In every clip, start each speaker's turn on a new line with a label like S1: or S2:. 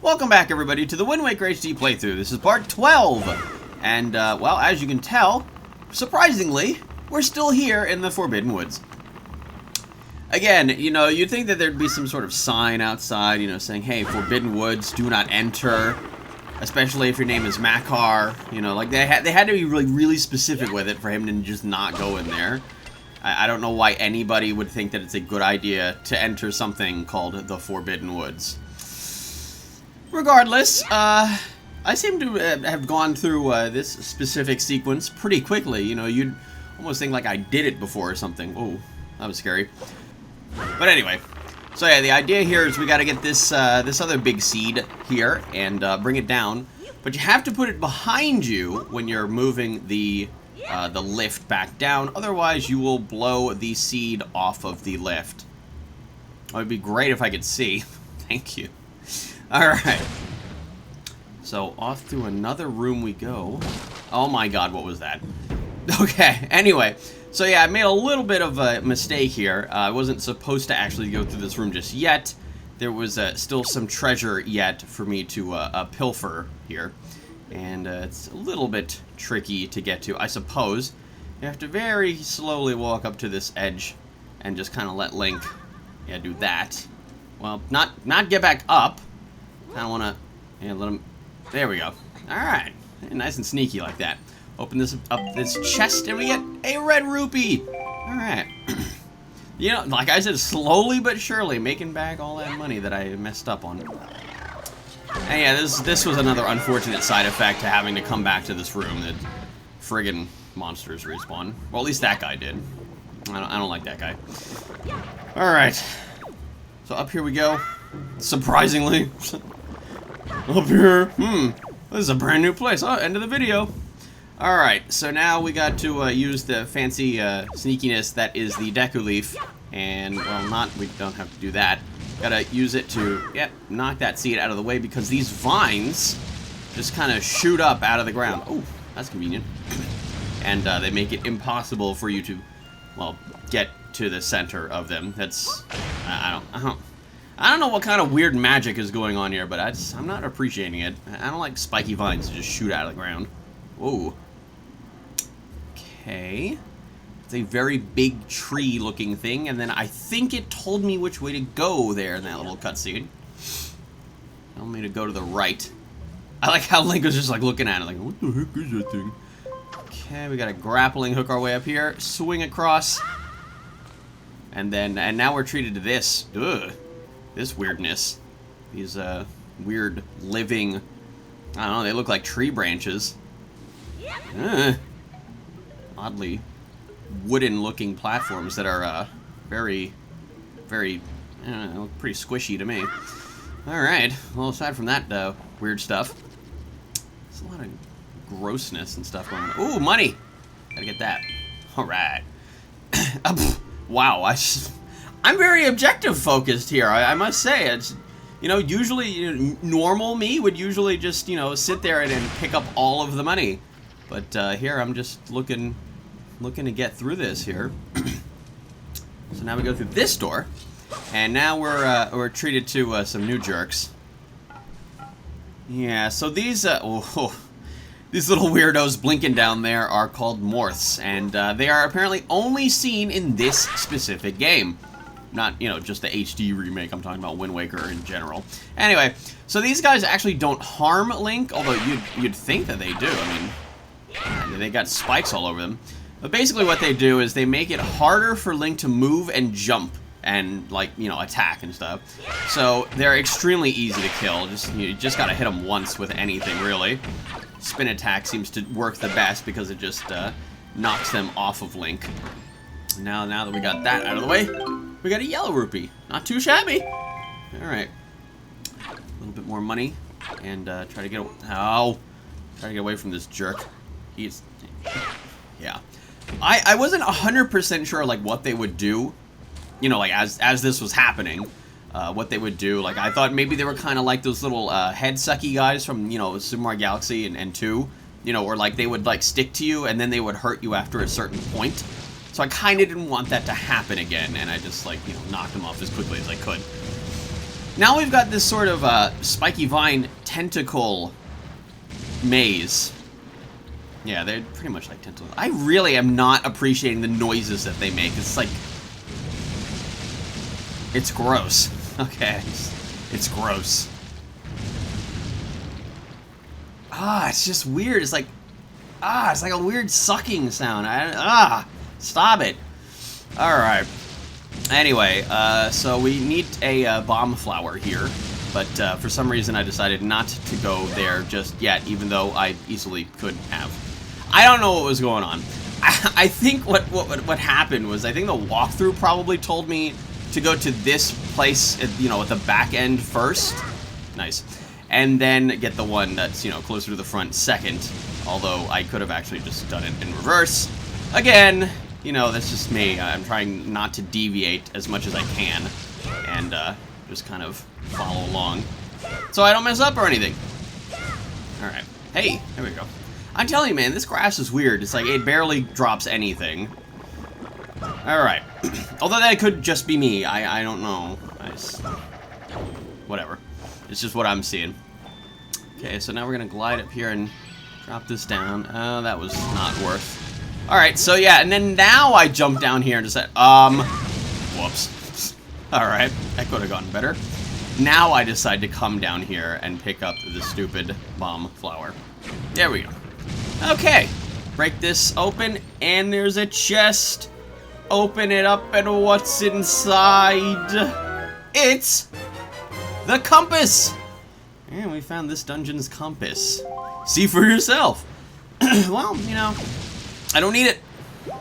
S1: Welcome back, everybody, to the Wind Waker HD playthrough. This is part 12. And, well, as you can tell, surprisingly, we're still here in the Forbidden Woods. Again, you know, you'd think that there'd be some sort of sign outside, you know, saying, hey, Forbidden Woods, do not enter. Especially if your name is Makar. You know, like, they had to be really specific with it for him to just not go in there. I don't know why anybody would think that it's a good idea to enter something called the Forbidden Woods. Regardless, I seem to have gone through this specific sequence pretty quickly. You know, you'd almost think like I did it before or something. Oh, that was scary. But anyway, so yeah, the idea here is we got to get this this other big seed here and bring it down. But you have to put it behind you when you're moving the lift back down. Otherwise, you will blow the seed off of the lift. It would be great if I could see. Thank you. Alright. So, off through another room we go. Oh my god, what was that? Okay, anyway. So yeah, I made a little bit of a mistake here. I wasn't supposed to actually go through this room just yet. There was still some treasure yet for me to pilfer here. And it's a little bit tricky to get to, I suppose. You have to very slowly walk up to this edge and just kind of let Link, yeah, do that. Well, not get back up. I don't want to, yeah, let him, there we go. Alright, nice and sneaky like that. Open this up this chest and we get a red rupee. Alright. You know, like I said, slowly but surely making back all that money that I messed up on. And yeah, this was another unfortunate side effect to having to come back to this room. That friggin' monsters respawn. Well, at least that guy did. I don't like that guy. Alright. So up here we go. Surprisingly. Up here. This is a brand new place. Oh, end of the video. Alright, so now we got to use the fancy sneakiness that is the Deku Leaf. And, well, we don't have to do that. Gotta use it to, yep, knock that seed out of the way because these vines just kind of shoot up out of the ground. Oh, that's convenient. And they make it impossible for you to, well, get to the center of them. That's, I don't know what kind of weird magic is going on here, but I'm not appreciating it. I don't like spiky vines to just shoot out of the ground. Whoa. Okay. It's a very big tree-looking thing, and then I think it told me which way to go there in that little cutscene. Told me to go to the right. I like how Link was just like looking at it, like, what the heck is that thing? Okay, we got a grappling hook our way up here, swing across, and now we're treated to this. Ugh. This weirdness. These weird living, I don't know, they look like tree branches. Oddly wooden looking platforms that are very, I don't know, pretty squishy to me. Alright, well, aside from that weird stuff, there's a lot of grossness and stuff going on. Ooh, money! Gotta get that. Alright. Wow, I'm very objective focused here, I must say. It's, you know, usually, normal me would usually just, you know, sit there and pick up all of the money. But here I'm just looking to get through this here. So now we go through this door, and now we're treated to some new jerks. Yeah, so these these little weirdos blinking down there are called Morths, and they are apparently only seen in this specific game. Not, you know, just the HD remake, I'm talking about Wind Waker in general. Anyway, so these guys actually don't harm Link, although you'd think that they do. I mean, they got spikes all over them. But basically what they do is they make it harder for Link to move and jump and, like, you know, attack and stuff. So they're extremely easy to kill. You just gotta hit them once with anything, really. Spin attack seems to work the best because it just knocks them off of Link. Now that we got that out of the way, we got a yellow rupee. Not too shabby. Alright. A little bit more money. And try to get away from this jerk. Yeah. I wasn't 100% sure, like, what they would do, you know, like, as this was happening, what they would do. Like, I thought maybe they were kind of like those little head-sucky guys from, you know, Super Mario Galaxy and 2, you know, or, like, they would, like, stick to you, and then they would hurt you after a certain point. So I kind of didn't want that to happen again, and I just, like, you know, knocked them off as quickly as I could. Now we've got this sort of spiky vine tentacle maze. Yeah, they're pretty much like tentacles. I really am not appreciating the noises that they make. It's like... It's gross. Okay. It's gross. It's just weird. It's like... it's like a weird sucking sound. Stop it. Alright. Anyway, so we need a bomb flower here. But for some reason I decided not to go there just yet, even though I easily could have. I don't know what was going on. I think what happened was, I think the walkthrough probably told me to go to this place, you know, at the back end first. Nice. And then get the one that's, you know, closer to the front second. Although I could have actually just done it in reverse. Again, you know, that's just me. I'm trying not to deviate as much as I can. And just kind of follow along. So I don't mess up or anything. Alright. Hey, there we go. I'm telling you, man, this grass is weird. It's like it barely drops anything. Alright. Although that could just be me. I don't know. Whatever. It's just what I'm seeing. Okay, so now we're going to glide up here and drop this down. Oh, that was not worth. Alright, so yeah, and then now I jump down here and just said, whoops. Alright, that could have gotten better. Now I decide to come down here and pick up the stupid bomb flower. There we go. Okay, break this open, and there's a chest. Open it up, and what's inside? It's the compass! And we found this dungeon's compass. See for yourself. Well, you know, I don't need it.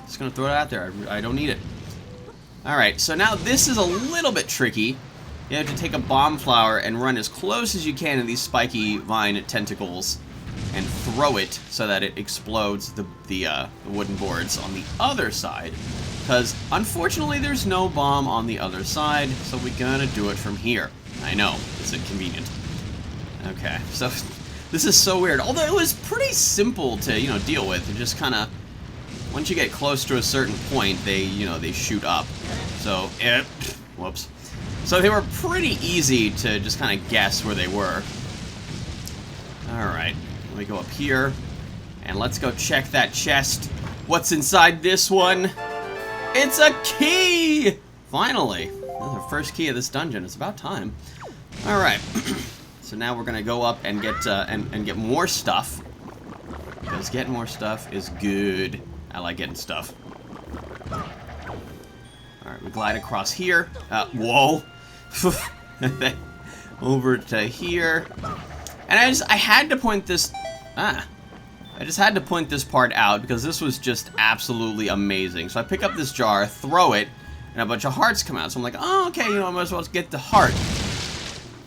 S1: Just gonna throw it out there. I don't need it. Alright, so now this is a little bit tricky. You have to take a bomb flower and run as close as you can to these spiky vine tentacles and throw it so that it explodes the wooden boards on the other side. Because, unfortunately, there's no bomb on the other side, so we gotta do it from here. I know, it's inconvenient. Okay, so this is so weird. Although it was pretty simple to, you know, deal with. It just kind of, once you get close to a certain point, they, you know, they shoot up. So, whoops. So they were pretty easy to just kind of guess where they were. Alright, let me go up here, and let's go check that chest. What's inside this one? It's a key! Finally. That's the first key of this dungeon. It's about time. Alright. So now we're gonna go up and get get more stuff. Because getting more stuff is good. I like getting stuff. Alright, we glide across here. Whoa. Over to here. And I had to point this... I just had to point this part out because this was just absolutely amazing. So I pick up this jar, throw it, and a bunch of hearts come out. So I'm like, oh, okay, you know, I might as well get the heart.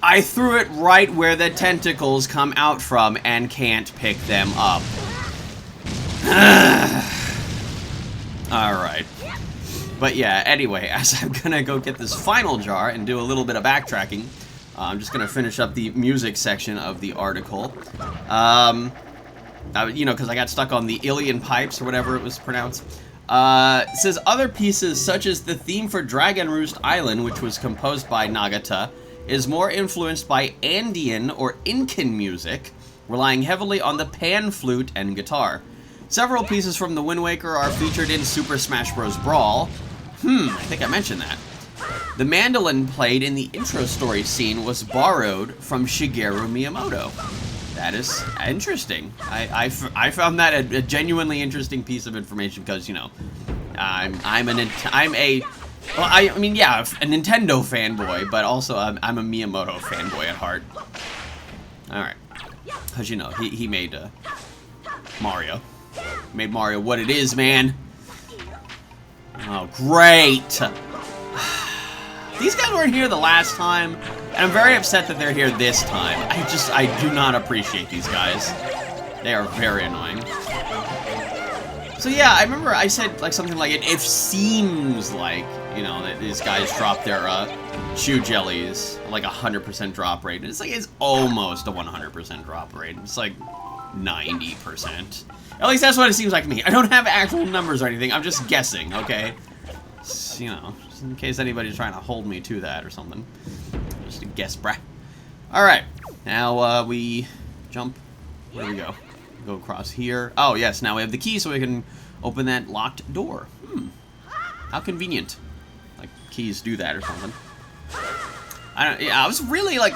S1: I threw it right where the tentacles come out from and can't pick them up. Alright. But yeah, anyway, as I'm gonna go get this final jar and do a little bit of backtracking, I'm just gonna finish up the music section of the article. You know, because I got stuck on the Ilian pipes, or whatever it was pronounced. It says, other pieces, such as the theme for Dragon Roost Island, which was composed by Nagata, is more influenced by Andean or Incan music, relying heavily on the pan flute and guitar. Several pieces from the Wind Waker are featured in Super Smash Bros. Brawl. I think I mentioned that. The mandolin played in the intro story scene was borrowed from Shigeru Miyamoto. That is interesting. I found that a genuinely interesting piece of information because, you know, I mean, yeah, a Nintendo fanboy, but also I'm a Miyamoto fanboy at heart. Alright. Because, you know, he made Mario. He made Mario what it is, man. Oh, great. These guys weren't here the last time, and I'm very upset that they're here this time. I do not appreciate these guys. They are very annoying. So yeah, I remember I said like something like, it seems like, you know, that these guys drop their shoe jellies like 100% drop rate. It's like, it's almost a 100% drop rate. It's like 90%. At least that's what it seems like to me. I don't have actual numbers or anything. I'm just guessing, okay? You know, just in case anybody's trying to hold me to that or something. Just a guess, bruh. Alright, now we jump. Where do we go? We go across here. Oh, yes, now we have the key so we can open that locked door. How convenient. Like, keys do that or something. I was really, like,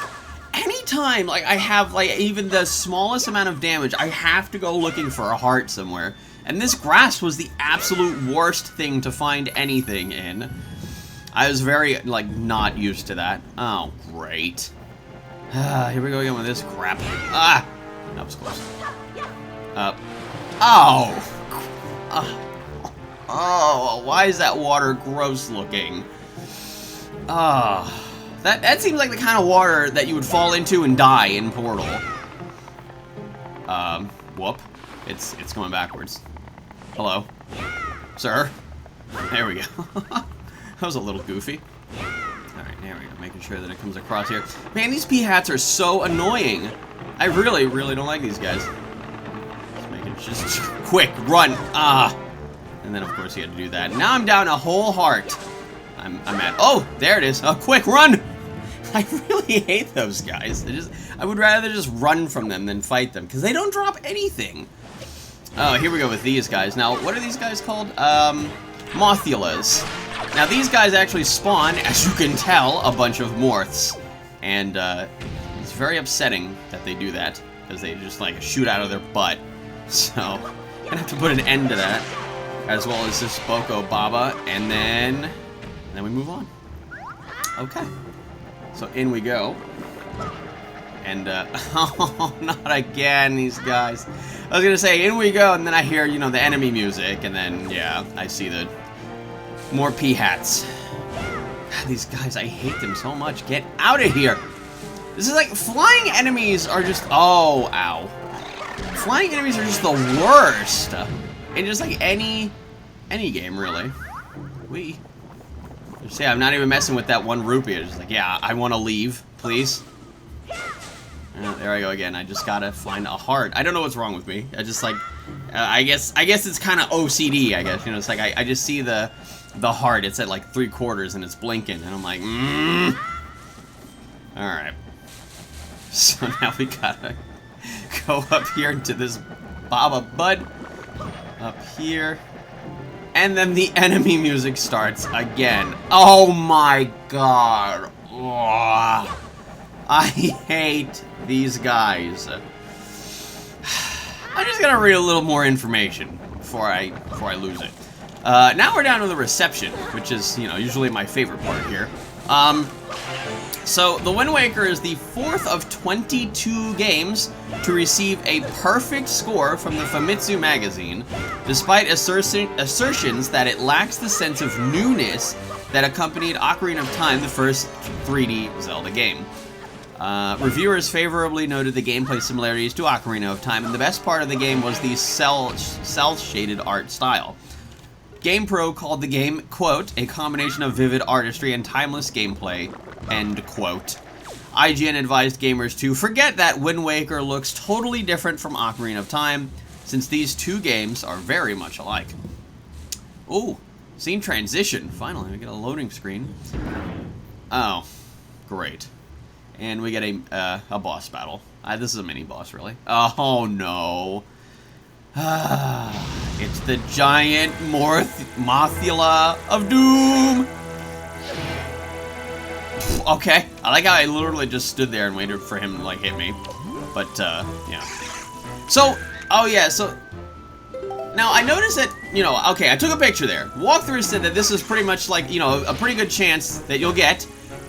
S1: anytime, like, I have, like, even the smallest amount of damage, I have to go looking for a heart somewhere. And this grass was the absolute worst thing to find anything in. I was very, like, not used to that. Oh, great. Here we go again with this crap. Ah! That was close. Oh! Oh, why is that water gross looking? That seems like the kind of water that you would fall into and die in Portal. Whoop. It's going backwards. Hello? Sir? There we go. That was a little goofy. Alright, there we go. Making sure that it comes across here. Man, these pea-hats are so annoying. I really, really don't like these guys. Just make it just quick, run. And then, of course, you had to do that. Now I'm down a whole heart. I'm at... Oh, there it is. Quick, run! I really hate those guys. I would rather just run from them than fight them, because they don't drop anything. Oh, here we go with these guys. Now, what are these guys called? Mothulas. Now, these guys actually spawn, as you can tell, a bunch of morphs. And, it's very upsetting that they do that, because they just, like, shoot out of their butt. So, I'm gonna have to put an end to that. As well as this Boko Baba, and then we move on. Okay. So in we go. And, oh, not again, these guys. I was gonna say, in we go, and then I hear, you know, the enemy music, and then, yeah, I see the more pea-hats. These guys, I hate them so much. Get out of here! This is like, flying enemies are just, oh, ow. Flying enemies are just the worst. In just like any game, really. See, I'm not even messing with that one rupee. It's just like, yeah, I want to leave, please. There I go again. I just gotta find a heart. I don't know what's wrong with me. I just like, I guess it's kind of OCD. I guess, you know, it's like I just see the heart. It's at like 3/4 and it's blinking, and I'm like, All right. So now we gotta go up here into this Baba Bud. Up here. And then the enemy music starts again. Oh my god. Ugh. I hate these guys. I'm just gonna read a little more information before I lose it. Now we're down to the reception, which is, you know, usually my favorite part here. So, The Wind Waker is the 4th of 22 games to receive a perfect score from the Famitsu magazine, despite assertions that it lacks the sense of newness that accompanied Ocarina of Time, the first 3D Zelda game. Reviewers favorably noted the gameplay similarities to Ocarina of Time, and the best part of the game was the cel-shaded art style. GamePro called the game, quote, a combination of vivid artistry and timeless gameplay, end quote. IGN advised gamers to forget that Wind Waker looks totally different from Ocarina of Time, since these two games are very much alike. Ooh, scene transition. Finally, we get a loading screen. Oh, great. And we get a boss battle. This is a mini-boss, really. Oh, no. It's the giant Mothula of Doom! Okay. I like how I literally just stood there and waited for him to, like, hit me. But, yeah. So, oh yeah, so... Now, I noticed that, you know, okay, I took a picture there. Walkthrough said that this is pretty much like, you know, a pretty good chance that you'll get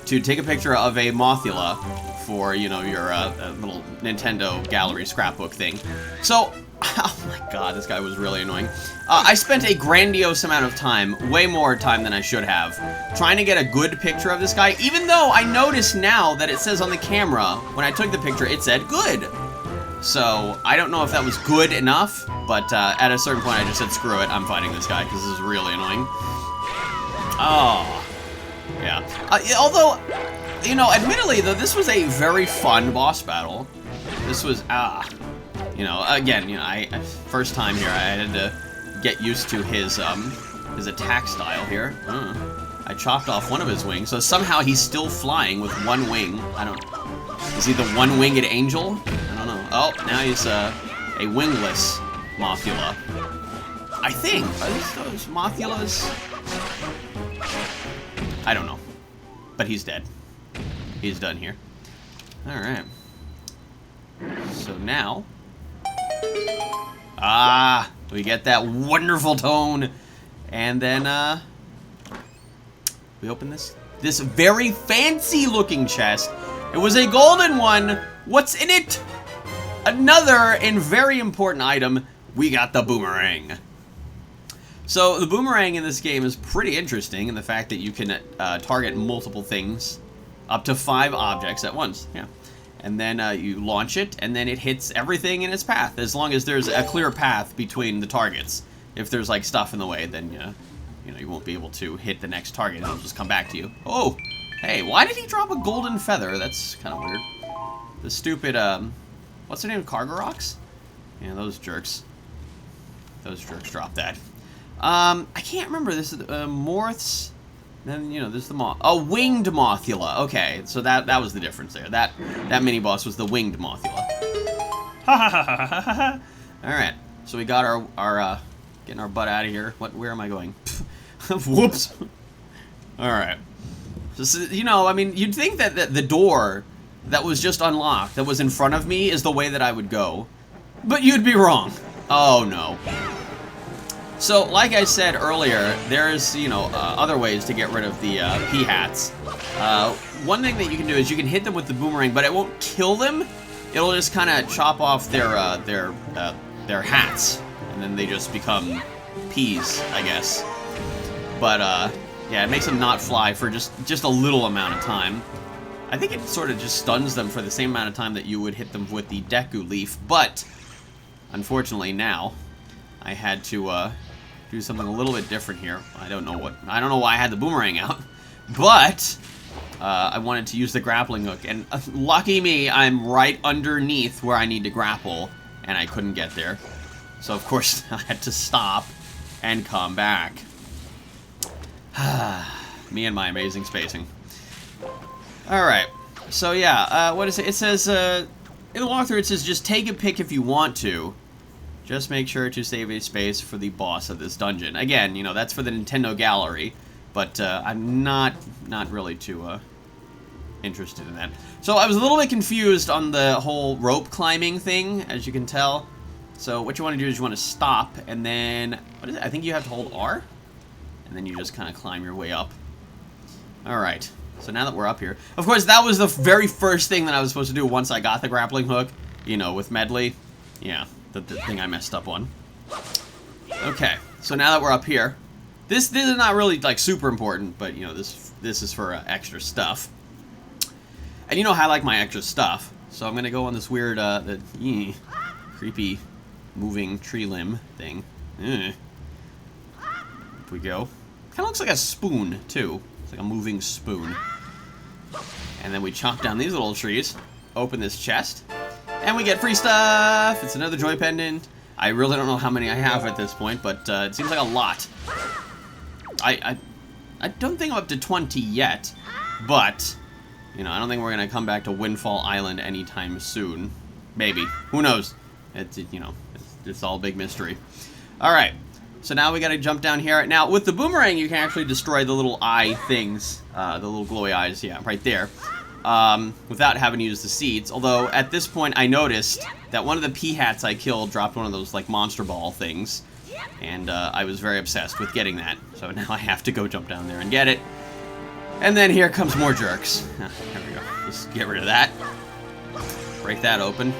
S1: to take a picture of a Mothula for, you know, your little Nintendo gallery scrapbook thing. So, oh my god, this guy was really annoying. I spent a grandiose amount of time, way more time than I should have, trying to get a good picture of this guy, even though I notice now that it says on the camera, when I took the picture, it said good. So, I don't know if that was good enough, but at a certain point I just said, screw it, I'm fighting this guy, because this is really annoying. Oh, yeah. Although, you know, admittedly, though, this was a very fun boss battle. This was, you know, again, you know, first time here, I had to get used to his attack style here. I chopped off one of his wings, so somehow he's still flying with one wing. I don't... Is he the one-winged angel? I don't know. Oh, now he's a wingless Mothula. I think. Are these those Mothulas? I don't know. But he's dead. He's done here. Alright. So now... Ah! We get that wonderful tone. And then, we open this very fancy-looking chest. It was a golden one. What's in it? Another and very important item. We got the boomerang. So the boomerang in this game is pretty interesting in the fact that you can target multiple things, up to 5 objects at once. Yeah, and then you launch it, and then it hits everything in its path, as long as there's a clear path between the targets. If there's like stuff in the way, then you know you won't be able to hit the next target. It'll just come back to you. Oh, hey, why did he drop a golden feather? That's kind of weird. The stupid what's their name? Cargaroks? Yeah, those jerks. Those jerks dropped that. I can't remember. This is Morths. Then, you know, there's the Moth. Oh, winged Mothula. Okay, so that was the difference there. That mini boss was the winged Mothula. Ha ha ha ha ha ha. All right, so we got our getting our butt out of here. Where am I going? Whoops. All right. So, you know, I mean, you'd think that the door that was just unlocked, that was in front of me, is the way that I would go, but you'd be wrong. Oh no. So, like I said earlier, there's, you know, other ways to get rid of the P-hats. One thing that you can do is you can hit them with the boomerang, but it won't kill them. It'll just kind of chop off their hats, and then they just become peas, I guess. But, yeah, it makes them not fly for just a little amount of time. I think it sort of just stuns them for the same amount of time that you would hit them with the Deku Leaf, but unfortunately now I had to do something a little bit different here. I don't know why I had the boomerang out, but I wanted to use the grappling hook, and lucky me, I'm right underneath where I need to grapple, and I couldn't get there. So of course I had to stop and come back. Me and my amazing spacing. Alright, so yeah, what is it? It says, in the walkthrough it says just take a pick if you want to. Just make sure to save a space for the boss of this dungeon. Again, you know, that's for the Nintendo Gallery, but I'm not really too interested in that. So I was a little bit confused on the whole rope climbing thing, as you can tell. So what you want to do is you want to stop, and then, what is it? I think you have to hold R, and then you just kind of climb your way up. Alright, so now that we're up here, of course that was the very first thing that I was supposed to do once I got the grappling hook, you know, with Medley. Yeah. The thing I messed up on. Okay, so now that we're up here, this is not really like super important, but you know this is for extra stuff. And you know how I like my extra stuff, so I'm gonna go on this weird creepy moving tree limb thing. Up we go. Kind of looks like a spoon too. It's like a moving spoon. And then we chop down these little trees, open this chest. And we get free stuff! It's another joy pendant. I really don't know how many I have at this point, but it seems like a lot. I don't think I'm up to 20 yet, but, you know, I don't think we're gonna come back to Windfall Island anytime soon. Maybe. Who knows? You know, it's all a big mystery. Alright, so now we gotta jump down here. Now, with the boomerang, you can actually destroy the little eye things, the little glowy eyes, yeah, right there. Without having to use the seeds. Although, at this point, I noticed that one of the P-hats I killed dropped one of those, like, monster ball things. And, I was very obsessed with getting that. So now I have to go jump down there and get it. And then here comes more jerks. There we go. Just get rid of that. Break that open.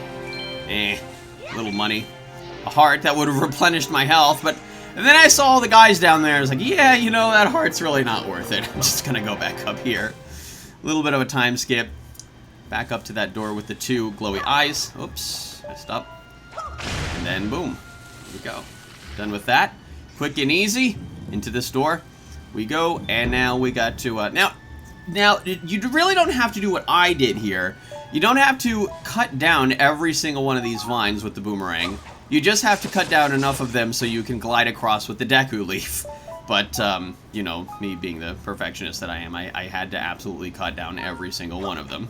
S1: Little money. A heart that would have replenished my health, but... And then I saw all the guys down there. I was like, yeah, you know, that heart's really not worth it. I'm just gonna go back up here. A little bit of a time skip. Back up to that door with the 2 glowy eyes. Oops, messed up. And then boom, there we go. Done with that. Quick and easy. Into this door we go, and now we got to now you really don't have to do what I did here. You don't have to cut down every single one of these vines with the boomerang. You just have to cut down enough of them so you can glide across with the Deku Leaf. But, you know, me being the perfectionist that I am, I had to absolutely cut down every single one of them.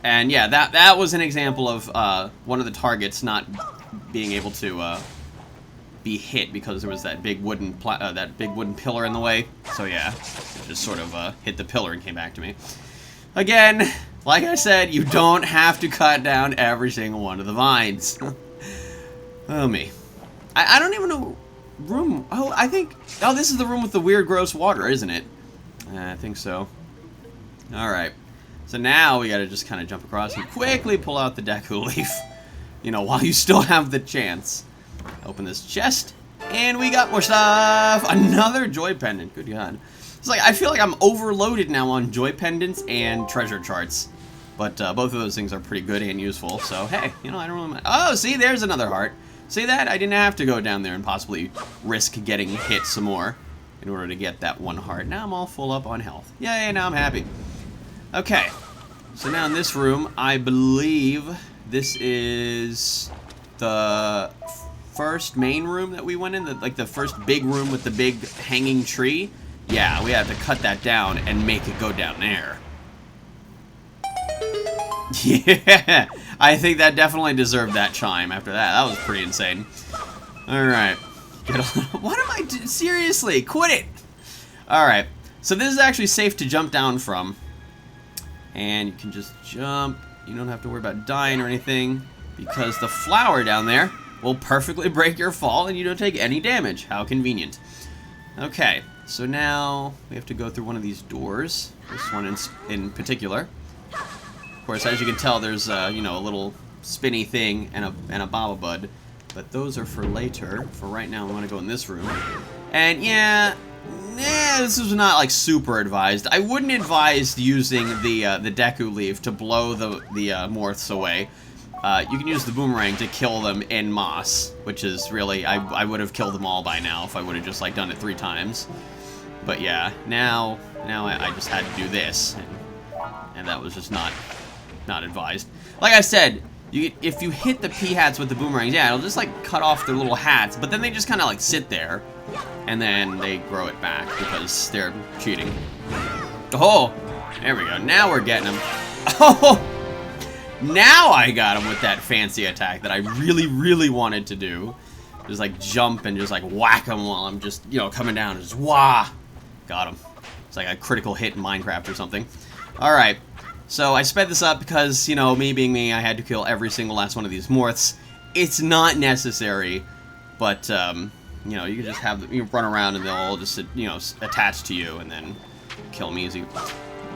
S1: And yeah, that was an example of one of the targets not being able to be hit because there was that big wooden pillar in the way. So yeah, it just sort of hit the pillar and came back to me. Again, like I said, you don't have to cut down every single one of the vines. Oh me. I don't even know room. Oh, I think. Oh, this is the room with the weird, gross water, isn't it? I think so. All right. So now we got to just kind of jump across and quickly pull out the Deku leaf. You know, while you still have the chance. Open this chest, and we got more stuff. Another joy pendant. Good God. It's like I feel like I'm overloaded now on joy pendants and treasure charts. But both of those things are pretty good and useful. So hey, you know, I don't really mind. Oh, see, there's another heart. See that? I didn't have to go down there and possibly risk getting hit some more in order to get that one heart. Now I'm all full up on health. Yay, now I'm happy. Okay. So now in this room, I believe this is the first main room that we went in, like the first big room with the big hanging tree. Yeah, we had to cut that down and make it go down there. Yeah, I think that definitely deserved that chime after that. That was pretty insane. Alright. What am I doing? Seriously, quit it! Alright, so this is actually safe to jump down from. And you can just jump. You don't have to worry about dying or anything, because the flower down there will perfectly break your fall and you don't take any damage. How convenient. Okay, so now we have to go through one of these doors. This one in particular. Of course, as you can tell, there's you know, a little spinny thing and a baba bud, but those are for later. For right now, I want to go in this room. And yeah, this is not like super advised. I wouldn't advise using the Deku leaf to blow the morphs away. You can use the boomerang to kill them in moss, which is really, I would have killed them all by now if I would have just like done it 3 times. But yeah, now I just had to do this, and that was just not advised. Like I said, if you hit the pea hats with the boomerangs, yeah, it'll just like cut off their little hats, but then they just kind of like sit there, and then they grow it back because they're cheating. Oh, there we go. Now we're getting them. Oh. Now I got him with that fancy attack that I really, really wanted to do. Just like jump and just like whack him while I'm just, you know, coming down and just wah! Got him. It's like a critical hit in Minecraft or something. Alright, so I sped this up because, you know, me being me, I had to kill every single last one of these morphs. It's not necessary, but, you know, you can just have them, you run around and they'll all just, you know, attach to you and then kill them easy.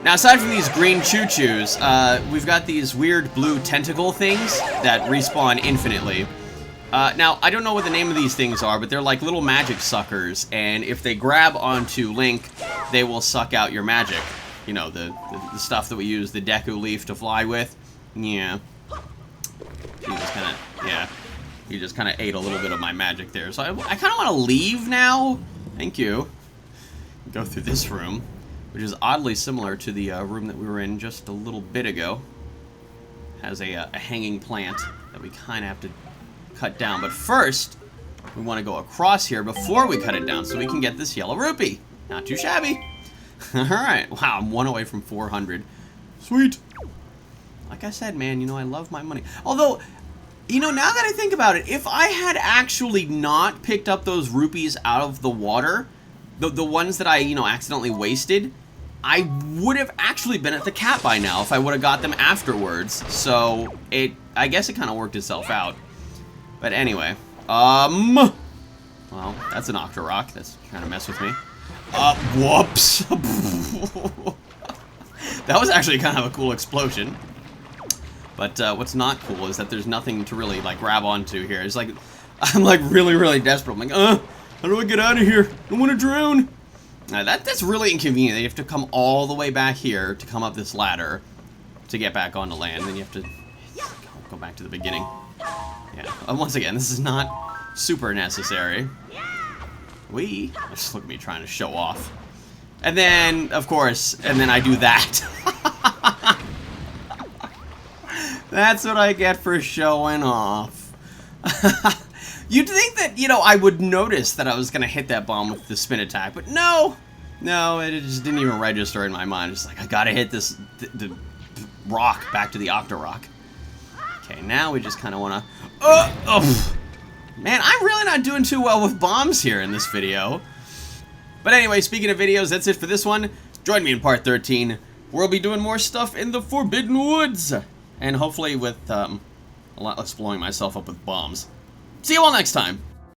S1: Now, aside from these green choo-choos, we've got these weird blue tentacle things that respawn infinitely. Now, I don't know what the name of these things are, but they're like little magic suckers, and if they grab onto Link, they will suck out your magic. You know, the stuff that we use the Deku leaf to fly with. Yeah. He just kind of ate a little bit of my magic there. So I kind of want to leave now. Thank you. Go through this room, which is oddly similar to the room that we were in just a little bit ago. Has a hanging plant that we kind of have to cut down. But first, we want to go across here before we cut it down so we can get this yellow rupee. Not too shabby. Alright, wow, I'm 1 away from 400. Sweet. Like I said, man, you know, I love my money. Although, you know, now that I think about it, if I had actually not picked up those rupees out of the water, the ones that I, you know, accidentally wasted, I would have actually been at the cap by now if I would have got them afterwards. So, I guess it kind of worked itself out. But anyway, well, that's an Octorok. That's trying to mess with me. Whoops. That was actually kind of a cool explosion. But what's not cool is that there's nothing to really like grab onto here. It's like, I'm like really, really desperate. I'm like, how do I get out of here? I want to drown. That's really inconvenient. You have to come all the way back here to come up this ladder to get back onto land. Then you have to go back to the beginning. Yeah. Once again, this is not super necessary. Just look at me trying to show off. And then, of course, and then I do that. That's what I get for showing off. You'd think that, you know, I would notice that I was going to hit that bomb with the spin attack, but no. No, it just didn't even register in my mind. It's like, I got to hit this the rock back to the Octorock. Okay, now we just kind of want to... Man, I'm really not doing too well with bombs here in this video. But anyway, speaking of videos, that's it for this one. Join me in part 13. We'll be doing more stuff in the Forbidden Woods. And hopefully with a lot less blowing myself up with bombs. See you all next time.